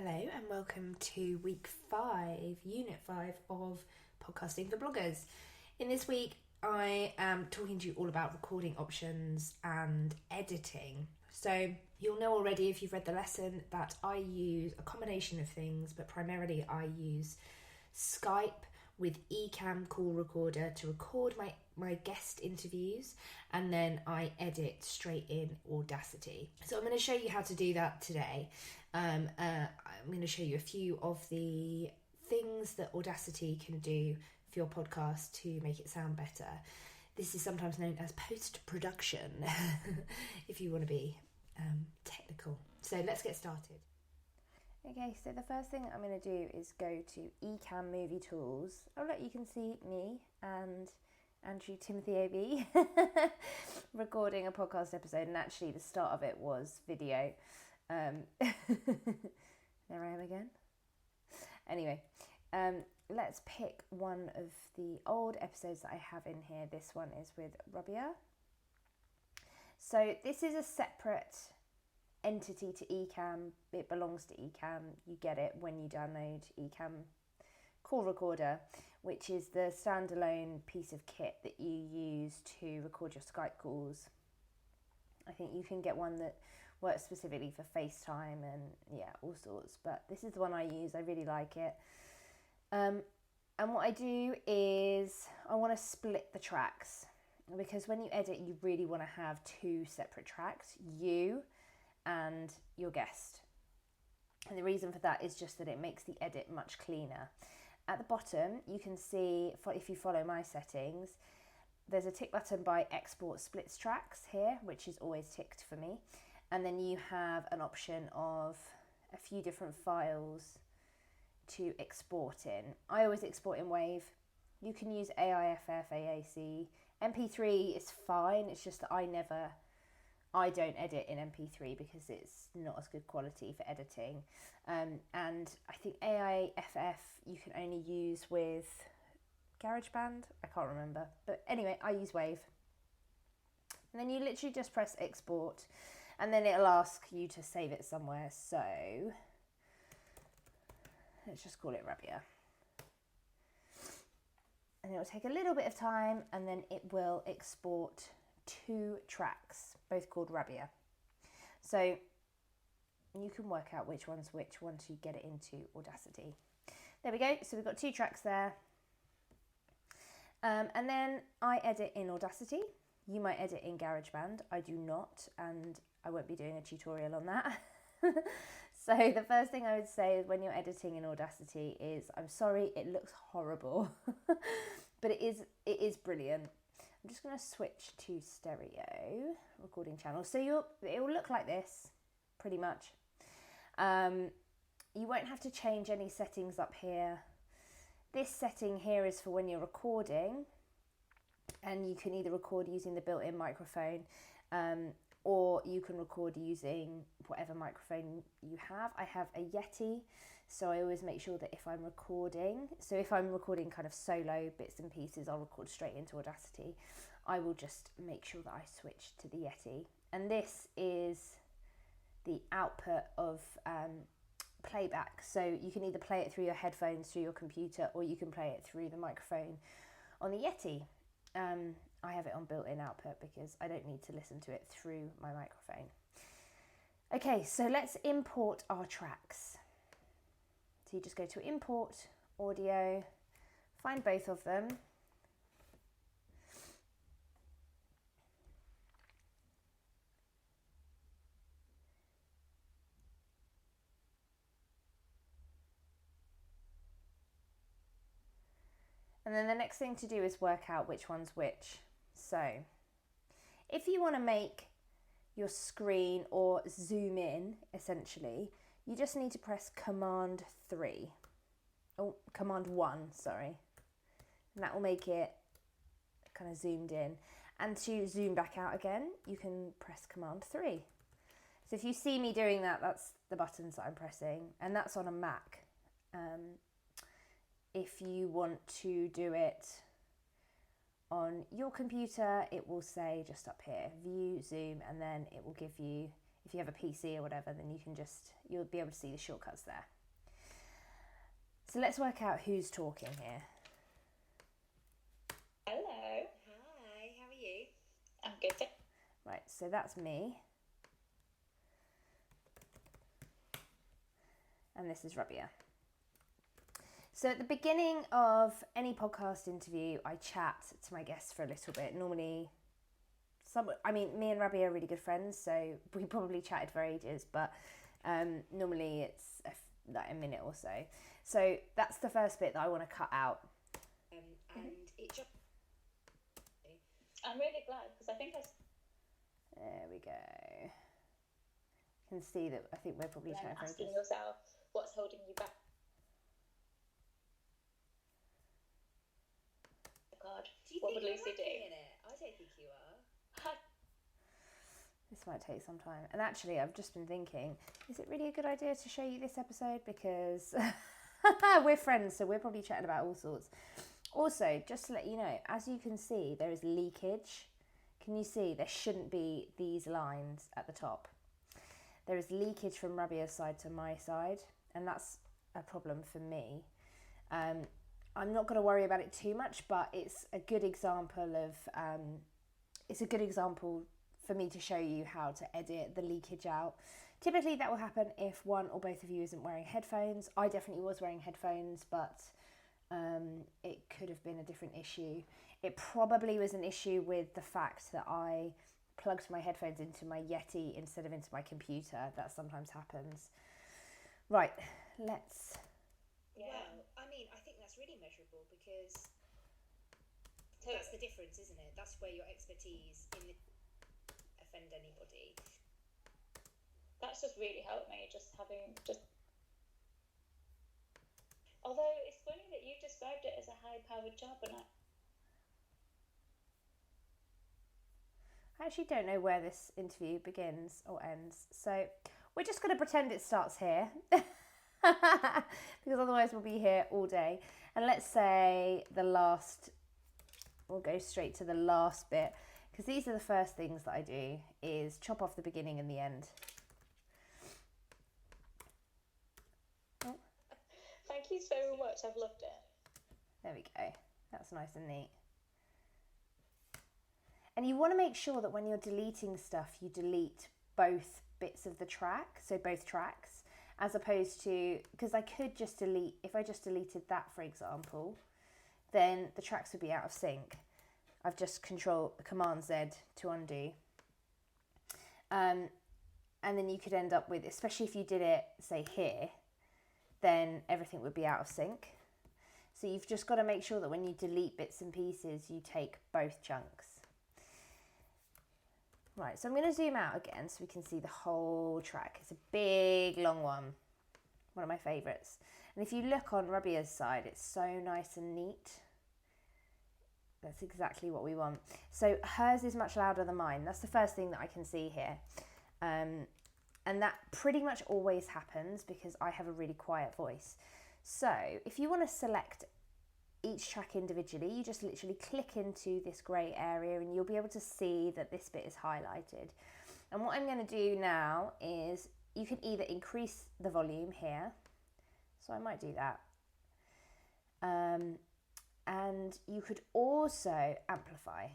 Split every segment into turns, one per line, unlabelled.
Hello and welcome to week 5, unit 5 of Podcasting for Bloggers. In this week, I am talking to you all about recording options and editing. So you'll know already if you've read the lesson that I use a combination of things, but primarily I use Skype with Ecamm call recorder to record my guest interviews, and then I edit straight in Audacity. So I'm going to show you how to do that today. I'm going to show you a few of the things that Audacity can do for your podcast to make it sound better. This is sometimes known as post-production, if you want to be technical. So let's get started.
Okay, so the first thing I'm going to do is go to Ecamm Movie Tools. Oh look, you can see me and Andrew Timothy AB recording a podcast episode, and actually the start of it was video. There I am again. Anyway, let's pick one of the old episodes that I have in here. This one is with Rabia. So this is a separate entity to Ecamm. It belongs to Ecamm. You get it when you download Ecamm Call Recorder, which is the standalone piece of kit that you use to record your Skype calls. I think you can get one that works specifically for FaceTime and all sorts, but this is the one I use. I really like it. And what I do is I want to split the tracks, because when you edit you really want to have two separate tracks, you and your guest. And the reason for that is just that it makes the edit much cleaner. At the bottom you can see, if you follow my settings, there's a tick button by export splits tracks here, which is always ticked for me, and then you have an option of a few different files to export in. I always export in WAV. You can use AIFF, AAC. MP3 is fine, it's just that I don't edit in MP3 because it's not as good quality for editing. And I think AIFF you can only use with GarageBand. I can't remember. But anyway, I use WAV. And then you literally just press export, and then it'll ask you to save it somewhere. So let's just call it Rabia. And it will take a little bit of time, and then it will export 2 tracks, both called Rabia. So you can work out which one's which once you get it into Audacity. There we go. So we've got 2 tracks there. And then I edit in Audacity. You might edit in GarageBand. I do not, and I won't be doing a tutorial on that. So the first thing I would say when you're editing in Audacity is, I'm sorry, it looks horrible, but it is brilliant. I'm just going to switch to stereo recording channel. So it will look like this, pretty much. You won't have to change any settings up here. This setting here is for when you're recording, and you can either record using the built-in microphone, or you can record using whatever microphone you have. I have a Yeti, so I always make sure that if I'm recording kind of solo bits and pieces, I'll record straight into Audacity. I will just make sure that I switch to the Yeti. And this is the output of playback. So you can either play it through your headphones, through your computer, or you can play it through the microphone on the Yeti. I have it on built-in output because I don't need to listen to it through my microphone. Okay, so let's import our tracks. So you just go to import audio, find both of them. And then the next thing to do is work out which one's which. So if you want to make your screen or zoom in, essentially, you just need to press Command 1, sorry. And that will make it kind of zoomed in. And to zoom back out again, you can press Command 3. So if you see me doing that, that's the buttons that I'm pressing, and that's on a Mac. If you want to do it on your computer, it will say just up here, view, zoom, and then it will give you if you have a PC or whatever, then you'll be able to see the shortcuts there. So let's work out who's talking here.
Hello.
Hi, how are you?
I'm good.
Right, so that's me. And this is Rabia. So at the beginning of any podcast interview, I chat to my guests for a little bit. Normally, me and Rabia are really good friends, so we probably chatted for ages, but normally it's like a minute or so. So that's the first bit that I want to cut out.
I'm really glad, because I think
There we go. You can see that I think we're probably chatting for
asking
ages.
yourself what's holding you back. God, what would Lucy do?
In it? I don't think you are.
This might take some time. And actually, I've just been thinking, is it really a good idea to show you this episode? Because we're friends, so we're probably chatting about all sorts. Also, just to let you know, as you can see, there is leakage. Can you see? There shouldn't be these lines at the top. There is leakage from Rabia's side to my side, and that's a problem for me. I'm not going to worry about it too much, but it's a good example for me to show you how to edit the leakage out. Typically that will happen if one or both of you isn't wearing headphones. I definitely was wearing headphones, but it could have been a different issue. It probably was an issue with the fact that I plugged my headphones into my Yeti instead of into my computer. That sometimes happens. Right, let's...
Yeah. Well, I mean, I think that's really measurable, because that's the difference, isn't it? That's where your expertise in the offend anybody.
That's just really helped me, although it's funny that you described it as a high-powered job, and
I actually don't know where this interview begins or ends, so we're just going to pretend it starts here. Because otherwise we'll be here all day. And let's say we'll go straight to the last bit, because these are the first things that I do, is chop off the beginning and the end.
Oh. Thank you so much, I've loved it.
There we go, that's nice and neat. And you want to make sure that when you're deleting stuff, you delete both bits of the track, so both tracks, as opposed to, because I could just delete, if I just deleted that, for example, then the tracks would be out of sync. I've just Command Z to undo. And then you could end up with, especially if you did it, say here, then everything would be out of sync. So you've just got to make sure that when you delete bits and pieces, you take both chunks. Right, so I'm going to zoom out again so we can see the whole track. It's a big, long one of my favourites. And if you look on Rabia's side, it's so nice and neat. That's exactly what we want. So hers is much louder than mine. That's the first thing that I can see here. And that pretty much always happens because I have a really quiet voice. So if you want to select each track individually, you just literally click into this grey area and you'll be able to see that this bit is highlighted. And what I'm going to do now is you can either increase the volume here, so I might do that, and you could also amplify.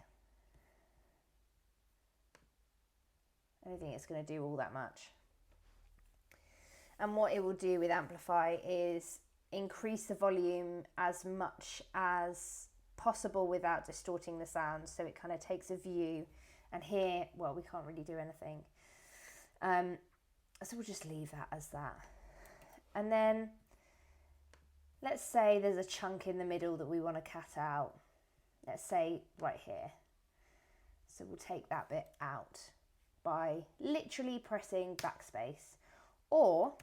I don't think it's going to do all that much. And what it will do with amplify is increase the volume as much as possible without distorting the sound, so it kind of takes a view. And here, well, we can't really do anything, so we'll just leave that as that. And then let's say there's a chunk in the middle that we want to cut out, let's say right here, so we'll take that bit out by literally pressing backspace, or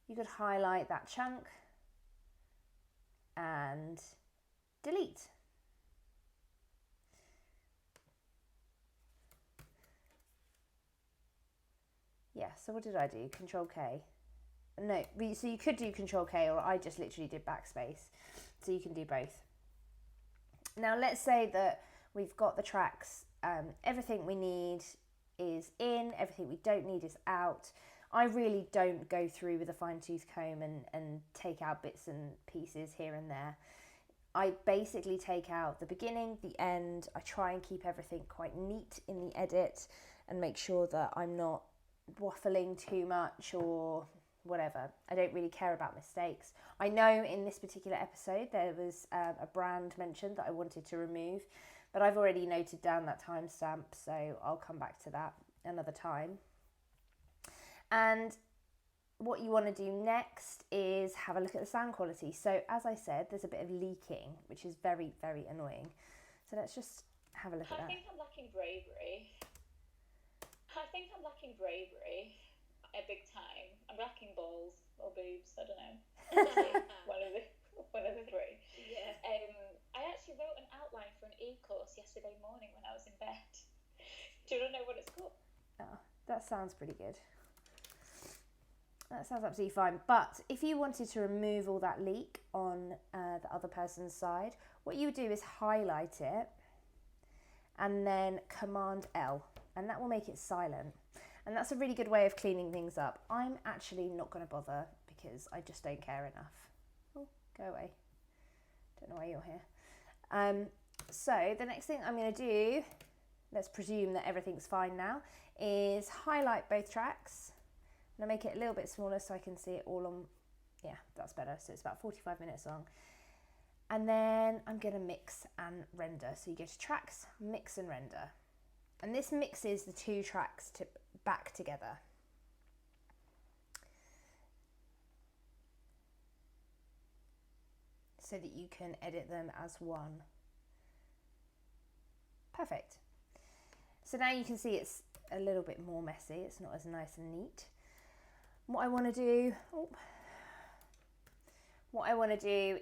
you could highlight that chunk and delete. Yeah, so what did I do? Control K. No, so you could do Control K, or I just literally did backspace. So you can do both. Now let's say that we've got the tracks, everything we need is in, everything we don't need is out. I really don't go through with a fine-tooth comb and take out bits and pieces here and there. I basically take out the beginning, the end. I try and keep everything quite neat in the edit and make sure that I'm not waffling too much or whatever. I don't really care about mistakes. I know in this particular episode there was a brand mentioned that I wanted to remove, but I've already noted down that timestamp, so I'll come back to that another time. And what you want to do next is have a look at the sound quality. So as I said, there's a bit of leaking, which is very, very annoying. So let's just have a look at that.
I think I'm lacking bravery. A big time. I'm lacking balls or boobs, I don't know. one of the three.
Yeah.
I actually wrote an outline for an e-course yesterday morning when I was in bed. Do you want to know what it's called?
Oh, that sounds pretty good. That sounds absolutely fine. But if you wanted to remove all that leak on the other person's side, what you would do is highlight it and then Command L, and that will make it silent. And that's a really good way of cleaning things up. I'm actually not going to bother because I just don't care enough. Oh, go away. Don't know why you're here. So the next thing I'm going to do, let's presume that everything's fine now, is highlight both tracks. I'm going to make it a little bit smaller so I can see it all on, yeah, that's better. So it's about 45 minutes long. And then I'm going to mix and render. So you go to tracks, mix and render. And this mixes the two tracks back together. So that you can edit them as one. Perfect. So now you can see it's a little bit more messy. It's not as nice and neat. What I want to do,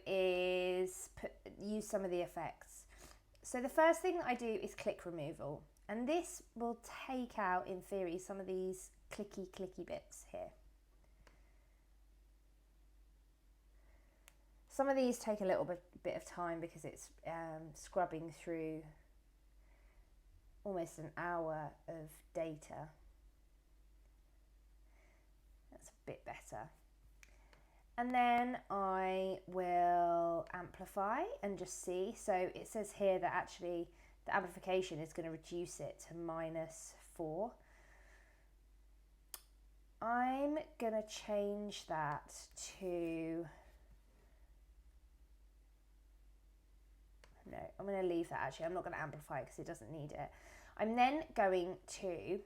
is use some of the effects. So the first thing I do is click removal, and this will take out, in theory, some of these clicky bits here. Some of these take a little bit of time because it's scrubbing through almost an hour of data. That's a bit better. And then I will amplify and just see. So it says here that actually the amplification is going to reduce it to -4. I'm going to change that to, no, I'm going to leave that actually. I'm not going to amplify it because it doesn't need it. I'm then going to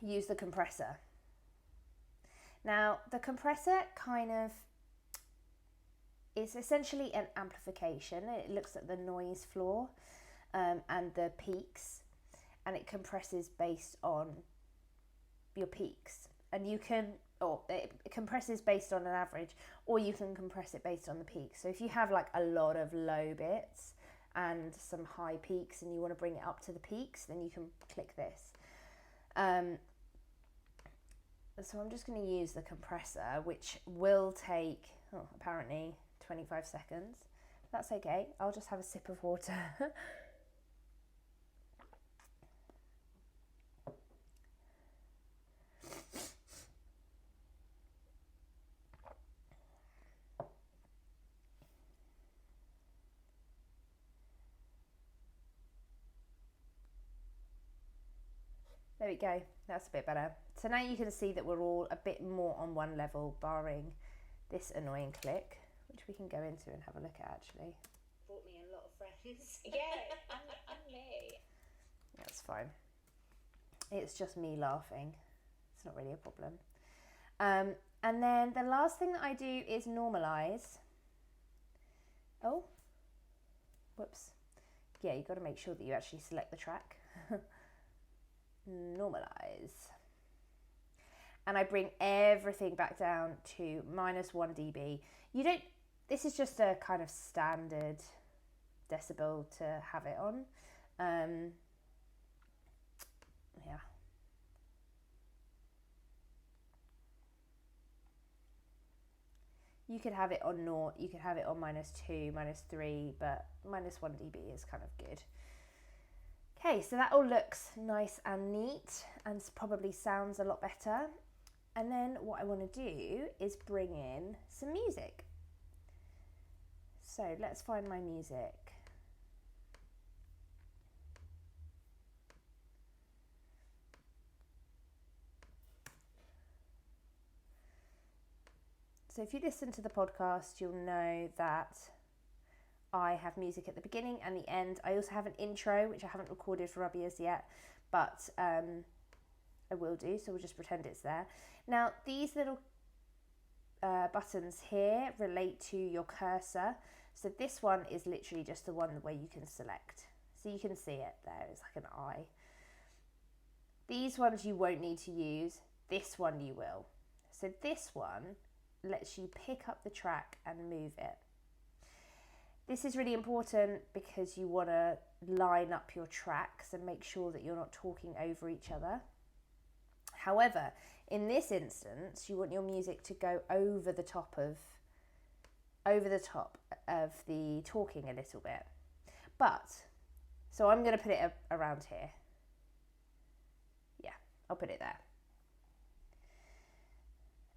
use the compressor. Now, the compressor it's essentially an amplification. It looks at the noise floor and the peaks, and it compresses based on your peaks. And you can, or it compresses based on an average, or you can compress it based on the peaks. So if you have like a lot of low bits and some high peaks and you want to bring it up to the peaks, then you can click this. So I'm just going to use the compressor, which will take, apparently 25 seconds. That's okay. I'll just have a sip of water. There we go, that's a bit better. So now you can see that we're all a bit more on one level, barring this annoying click, which we can go into and have a look at actually.
Brought me a lot of friends.
Yeah, and me.
That's fine. It's just me laughing. It's not really a problem. And then the last thing that I do is normalize. Oh, whoops. Yeah, you've got to make sure that you actually select the track. Normalize, and I bring everything back down to -1 dB. You don't, this is just a kind of standard decibel to have it on. Yeah. You could have it on 0, you could have it on -2, -3, but -1 dB is kind of good. Okay, so that all looks nice and neat and probably sounds a lot better. And then what I want to do is bring in some music. So let's find my music. So if you listen to the podcast, you'll know that I have music at the beginning and the end. I also have an intro, which I haven't recorded for Rubbier's yet, but I will do, so we'll just pretend it's there. Now, these little buttons here relate to your cursor. So this one is literally just the one where you can select. So you can see it there, it's like an eye. These ones you won't need to use, this one you will. So this one lets you pick up the track and move it. This is really important because you want to line up your tracks and make sure that you're not talking over each other. However, in this instance, you want your music to go over the top of the talking a little bit. So I'm going to put it around here. Yeah, I'll put it there.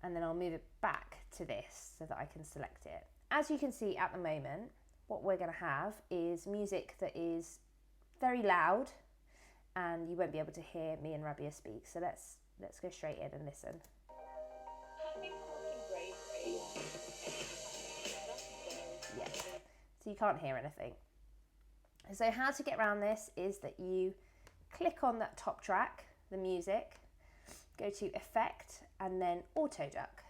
And then I'll move it back to this so that I can select it. As you can see at the moment, what we're going to have is music that is very loud and you won't be able to hear me and Rabia speak. So let's go straight in and listen. Yeah, so you can't hear anything. So how to get around this is that you click on that top track, the music, go to Effect and then Auto Duck.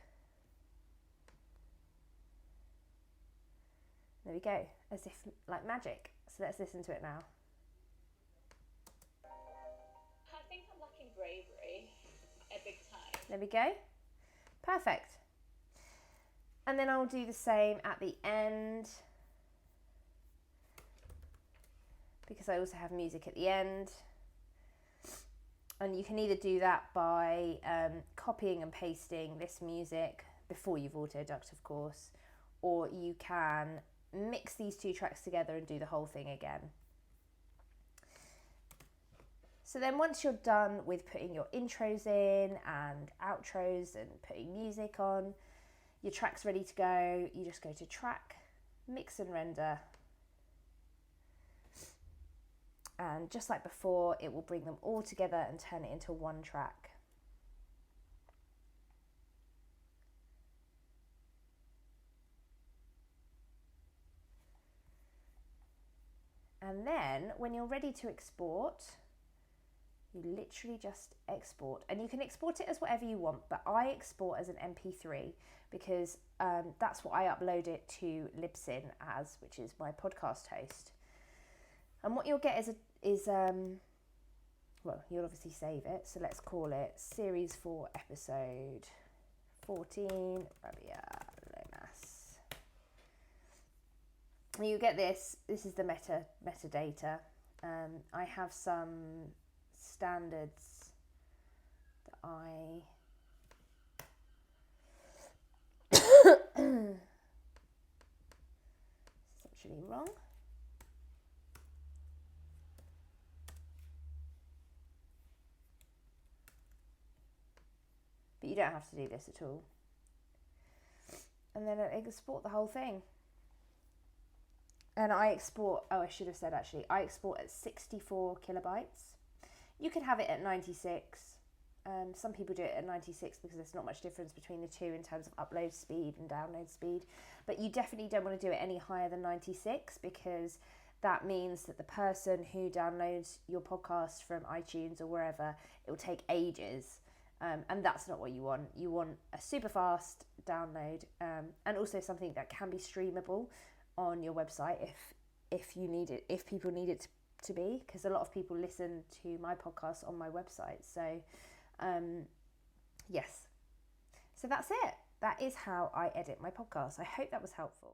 There we go, as if like magic. So let's listen to it now.
I think I'm lacking bravery a big time.
There we go. Perfect. And then I'll do the same at the end, because I also have music at the end. And you can either do that by copying and pasting this music before you've auto-ducked, of course, or you can mix these two tracks together and do the whole thing again. So then once you're done with putting your intros in and outros and putting music on, your track's ready to go, you just go to Track, Mix and Render. And just like before, it will bring them all together and turn it into one track. And then when you're ready to export, you literally just export. And you can export it as whatever you want, but I export as an MP3 because that's what I upload it to Libsyn as, which is my podcast host. And what you'll get is well, you'll obviously save it. So let's call it Series 4, Episode 14, Rabia Lomas. And you get this is the metadata. I have some standards that I it's actually wrong. But you don't have to do this at all. And then I export the whole thing. And I export, I should have said actually, I export at 64 kilobytes. You could have it at 96. Some people do it at 96 because there's not much difference between the two in terms of upload speed and download speed. But you definitely don't want to do it any higher than 96 because that means that the person who downloads your podcast from iTunes or wherever, it will take ages. And that's not what you want. You want a super fast download and also something that can be streamable on your website if you need it, if people need it to be, because a lot of people listen to my podcast on my website. So yes, so that's it. That is how I edit my podcast. I hope that was helpful.